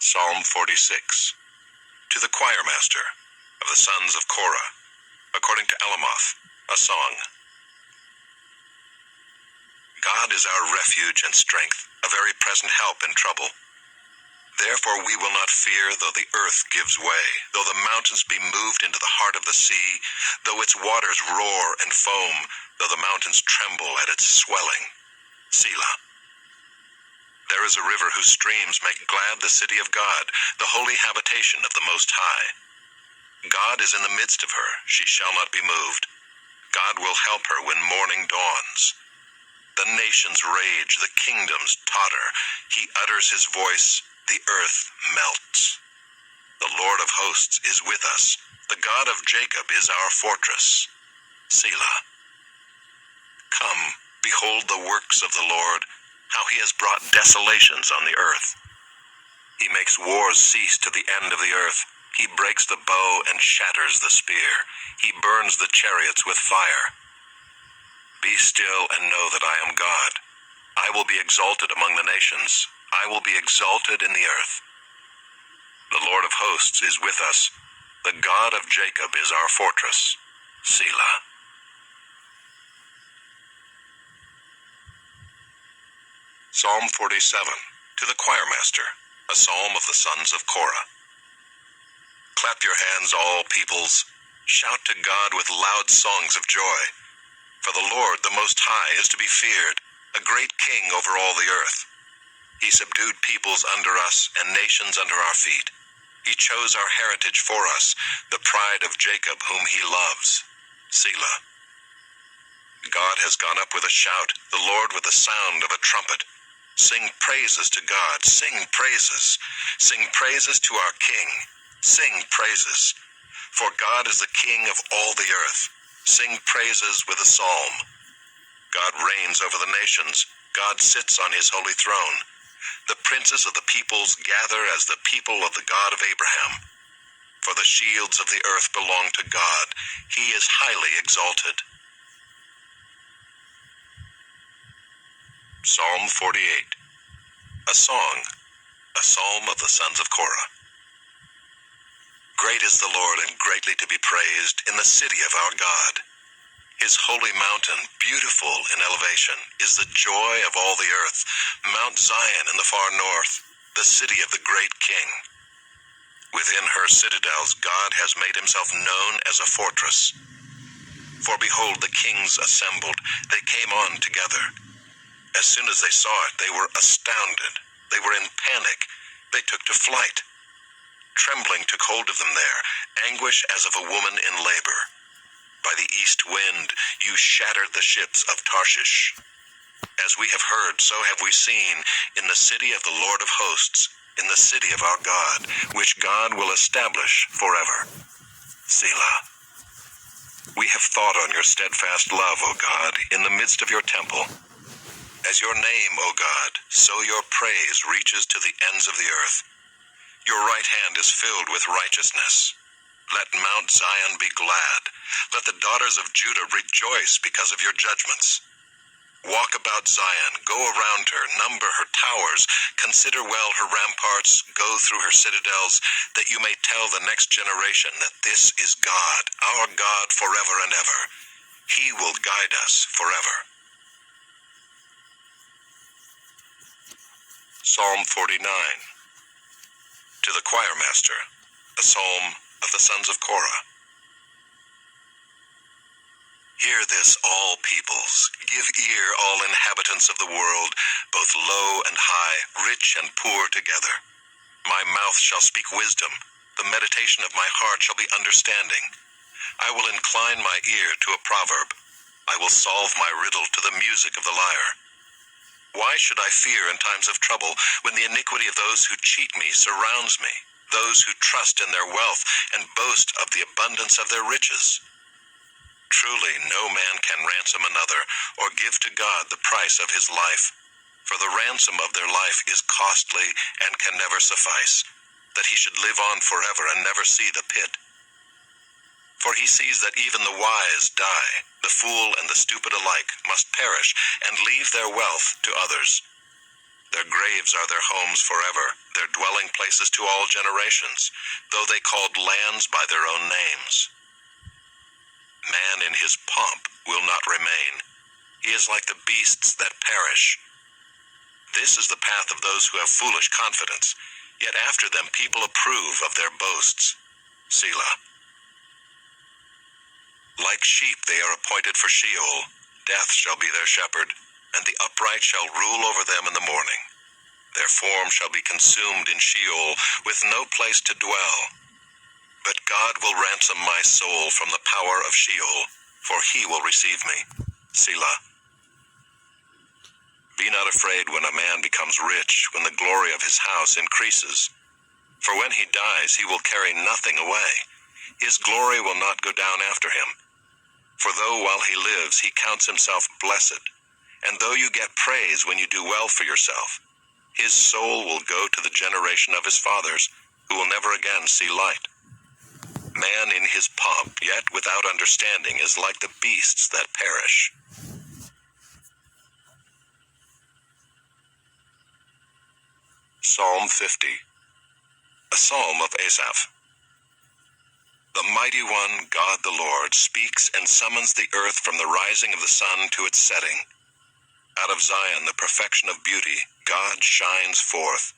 Psalm 46. To the choirmaster of the sons of Korah, according to Alamoth, a song. God is our refuge and strength, a very present help in trouble. Therefore we will not fear, though the earth gives way, though the mountains be moved into the heart of the sea, though its waters roar and foam, though the mountains tremble at its swelling. Selah. There is a river whose streams make glad the city of God, the holy habitation of the Most High. God is in the midst of her, she shall not be moved. God will help her when morning dawns. The nations rage, the kingdoms totter. He utters his voice, the earth melts. The Lord of hosts is with us. The God of Jacob is our fortress. Selah. Come, behold the works of the Lord, how he has brought desolations on the earth. He makes wars cease to the end of the earth. He breaks the bow and shatters the spear. He burns the chariots with fire. Be still and know that I am God. I will be exalted among the nations. I will be exalted in the earth. The Lord of hosts is with us. The God of Jacob is our fortress. Selah. Psalm 47. To the choirmaster, a psalm of the sons of Korah. Clap your hands, all peoples. Shout to God with loud songs of joy. For the Lord, the Most High, is to be feared, a great king over all the earth. He subdued peoples under us and nations under our feet. He chose our heritage for us, the pride of Jacob whom he loves. Selah. God has gone up with a shout, the Lord with the sound of a trumpet. Sing praises to God, sing praises. Sing praises to our King. Sing praises. For God is the King of all the earth. Sing praises with a psalm. God reigns over the nations. God sits on his holy throne. The princes of the peoples gather as the people of the God of Abraham. For the shields of the earth belong to God. He is highly exalted. Psalm 48. A song, a psalm of the sons of Korah. Great is the Lord and greatly to be praised in the city of our God. His holy mountain, beautiful in elevation, is the joy of all the earth, Mount Zion in the far north, the city of the great King. Within her citadels God has made himself known as a fortress. For behold, the kings assembled, they came on together. As soon as they saw it, they were astounded. They were in panic. They took to flight. Trembling took hold of them there, anguish as of a woman in labor. By the east wind you shattered the ships of Tarshish. As we have heard, so have we seen, in the city of the Lord of hosts, in the city of our God, which God will establish forever. Selah. We have thought on your steadfast love, O God, in the midst of your temple. As your name, O God, so your praise reaches to the ends of the earth. Your right hand is filled with righteousness. Let Mount Zion be glad. Let the daughters of Judah rejoice because of your judgments. Walk about Zion, go around her, number her towers, consider well her ramparts, go through her citadels, that you may tell the next generation that this is God, our God forever and ever. He will guide us forever. Psalm 49. To the choirmaster, a psalm of the sons of Korah. Hear this, all peoples. Give ear, all inhabitants of the world, both low and high, rich and poor together. My mouth shall speak wisdom. The meditation of my heart shall be understanding. I will incline my ear to a proverb. I will solve my riddle to the music of the lyre. Why should I fear in times of trouble, when the iniquity of those who cheat me surrounds me, those who trust in their wealth and boast of the abundance of their riches? Truly, no man can ransom another, or give to God the price of his life. For the ransom of their life is costly and can never suffice, that he should live on forever and never see the pit. For he sees that even the wise die, the fool and the stupid alike must perish and leave their wealth to others. Their graves are their homes forever, their dwelling places to all generations, though they called lands by their own names. Man in his pomp will not remain. He is like the beasts that perish. This is the path of those who have foolish confidence, yet after them people approve of their boasts. Selah. Like sheep they are appointed for Sheol. Death shall be their shepherd, and the upright shall rule over them in the morning. Their form shall be consumed in Sheol, with no place to dwell. But God will ransom my soul from the power of Sheol, for he will receive me. Selah. Be not afraid when a man becomes rich, when the glory of his house increases. For when he dies, he will carry nothing away. His glory will not go down after him. For though while he lives he counts himself blessed, and though you get praise when you do well for yourself, his soul will go to the generation of his fathers, who will never again see light. Man in his pomp, yet without understanding, is like the beasts that perish. Psalm 50. A psalm of Asaph. The mighty one, God the Lord, speaks and summons the earth from the rising of the sun to its setting. Out of Zion, the perfection of beauty, God shines forth.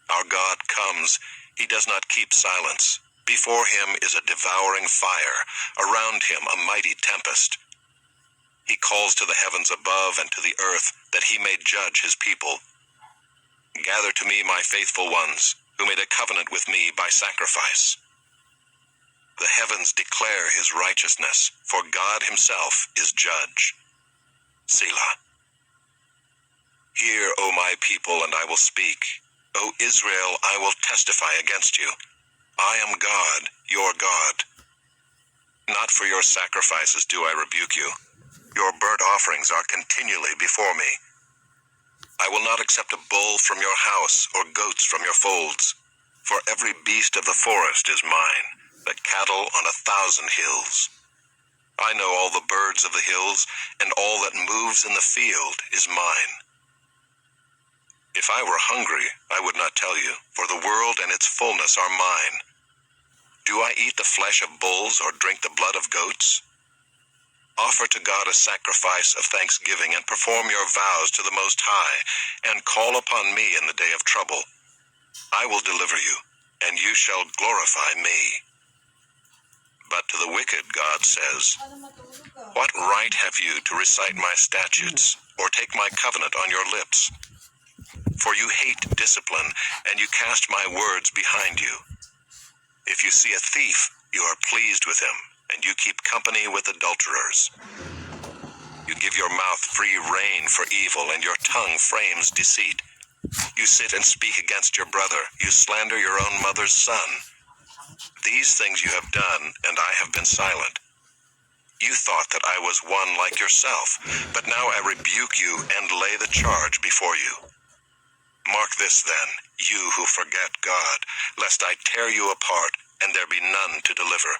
Our God comes, he does not keep silence. Before him is a devouring fire, around him a mighty tempest. He calls to the heavens above and to the earth, that he may judge his people. Gather to me my faithful ones, who made a covenant with me by sacrifice. The heavens declare his righteousness, for God himself is judge. Selah. Hear, O my people, and I will speak. O Israel, I will testify against you. I am God, your God. Not for your sacrifices do I rebuke you. Your burnt offerings are continually before me. I will not accept a bull from your house or goats from your folds, for every beast of the forest is mine, the cattle on 1,000 hills. I know all the birds of the hills, and all that moves in the field is mine. If I were hungry, I would not tell you, for the world and its fullness are mine. Do I eat the flesh of bulls or drink the blood of goats? Offer to God a sacrifice of thanksgiving and perform your vows to the Most High, and call upon me in the day of trouble. I will deliver you, and you shall glorify me. But to the wicked God says, what right have you to recite my statutes, or take my covenant on your lips? For you hate discipline, and you cast my words behind you. If you see a thief, you are pleased with him, and you keep company with adulterers. You give your mouth free rein for evil, and your tongue frames deceit. You sit and speak against your brother. You slander your own mother's son. These things you have done, and I have been silent. You thought that I was one like yourself, but now I rebuke you and lay the charge before you. Mark this then, you who forget God, lest I tear you apart, and there be none to deliver.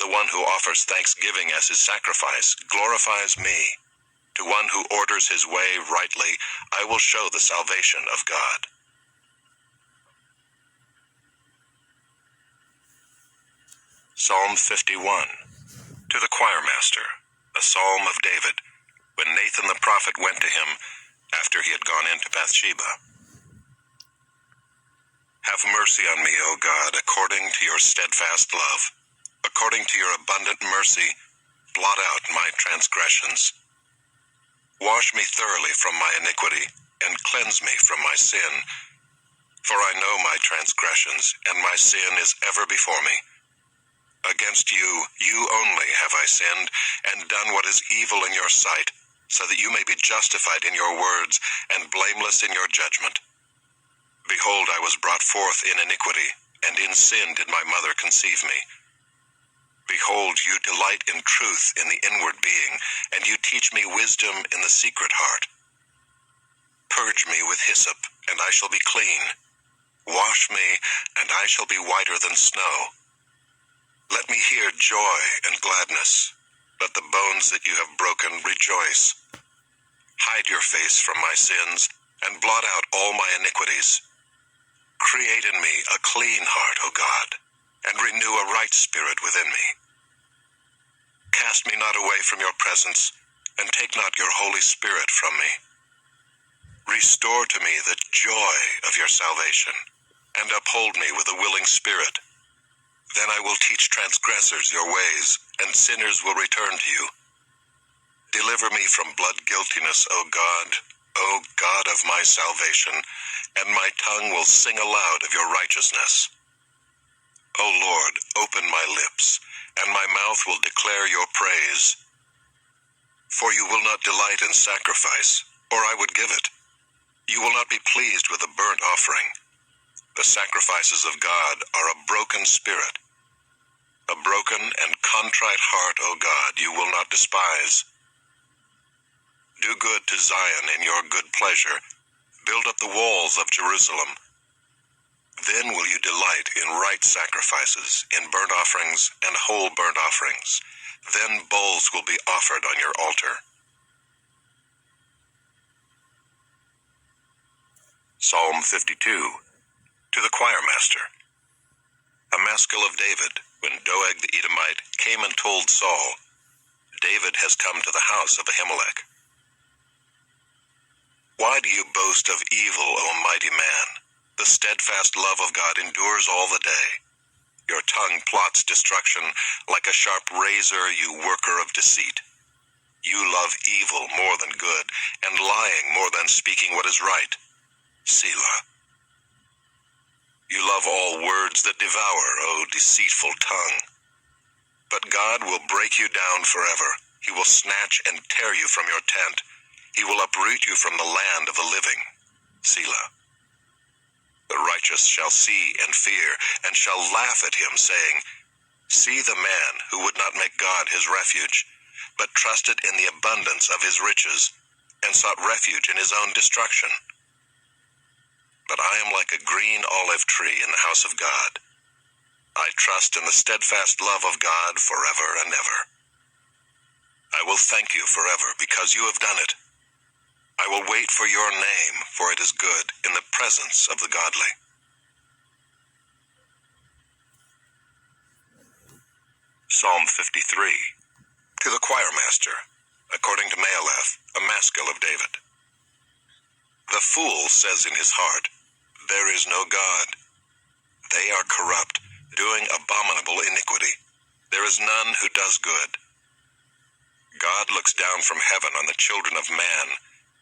The one who offers thanksgiving as his sacrifice glorifies me. To one who orders his way rightly, I will show the salvation of God. Psalm 51. To the choirmaster, a psalm of David, when Nathan the prophet went to him after he had gone into Bathsheba. Have mercy on me, O God, according to your steadfast love. According to your abundant mercy, blot out my transgressions. Wash me thoroughly from my iniquity, and cleanse me from my sin. For I know my transgressions, and my sin is ever before me. Against you, you only have I sinned, and done what is evil in your sight, so that you may be justified in your words, and blameless in your judgment. Behold, I was brought forth in iniquity, and in sin did my mother conceive me. Behold, you delight in truth in the inward being, and you teach me wisdom in the secret heart. Purge me with hyssop, and I shall be clean. Wash me, and I shall be whiter than snow. Let me hear joy and gladness. Let the bones that you have broken rejoice. Hide your face from my sins, and blot out all my iniquities. Create in me a clean heart, O God, and renew a right spirit within me. Cast me not away from your presence, and take not your Holy Spirit from me. Restore to me the joy of your salvation, and uphold me with a willing spirit. Then I will teach transgressors your ways, and sinners will return to you. Deliver me from blood guiltiness, O God of my salvation, and my tongue will sing aloud of your righteousness. O Lord, open my lips, and my mouth will declare your praise. For you will not delight in sacrifice, or I would give it. You will not be pleased with a burnt offering. The sacrifices of God are a broken spirit. A broken and contrite heart, O God, you will not despise. Do good to Zion in your good pleasure. Build up the walls of Jerusalem. Then will you delight in right sacrifices, in burnt offerings and whole burnt offerings. Then bulls will be offered on your altar. Psalm 52. To the choir master. A maskil of David, when Doeg the Edomite came and told Saul, David has come to the house of Ahimelech. Why do you boast of evil, O mighty man? The steadfast love of God endures all the day. Your tongue plots destruction like a sharp razor, you worker of deceit. You love evil more than good, and lying more than speaking what is right. Selah. You love all words that devour, O deceitful tongue. But God will break you down forever. He will snatch and tear you from your tent. He will uproot you from the land of the living. Selah. The righteous shall see and fear, and shall laugh at him, saying, See the man who would not make God his refuge, but trusted in the abundance of his riches, and sought refuge in his own destruction. But I am like a green olive tree in the house of God. I trust in the steadfast love of God forever and ever. I will thank you forever because you have done it. I will wait for your name, for it is good in the presence of the godly. Psalm 53. To the choir master, according to Mahaleth, a maskil of David. The fool says in his heart, There is no God. They are corrupt, doing abominable iniquity. There is none who does good. God looks down from heaven on the children of man,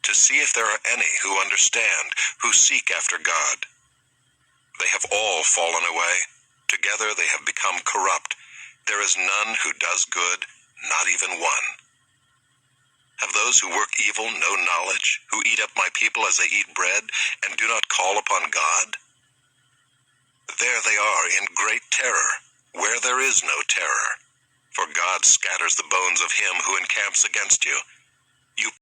to see if there are any who understand, who seek after God. They have all fallen away. Together they have become corrupt. There is none who does good, not even one. Have those who work evil no knowledge, who eat up my people as they eat bread, and do not call upon God? There they are in great terror, where there is no terror. For God scatters the bones of him who encamps against you.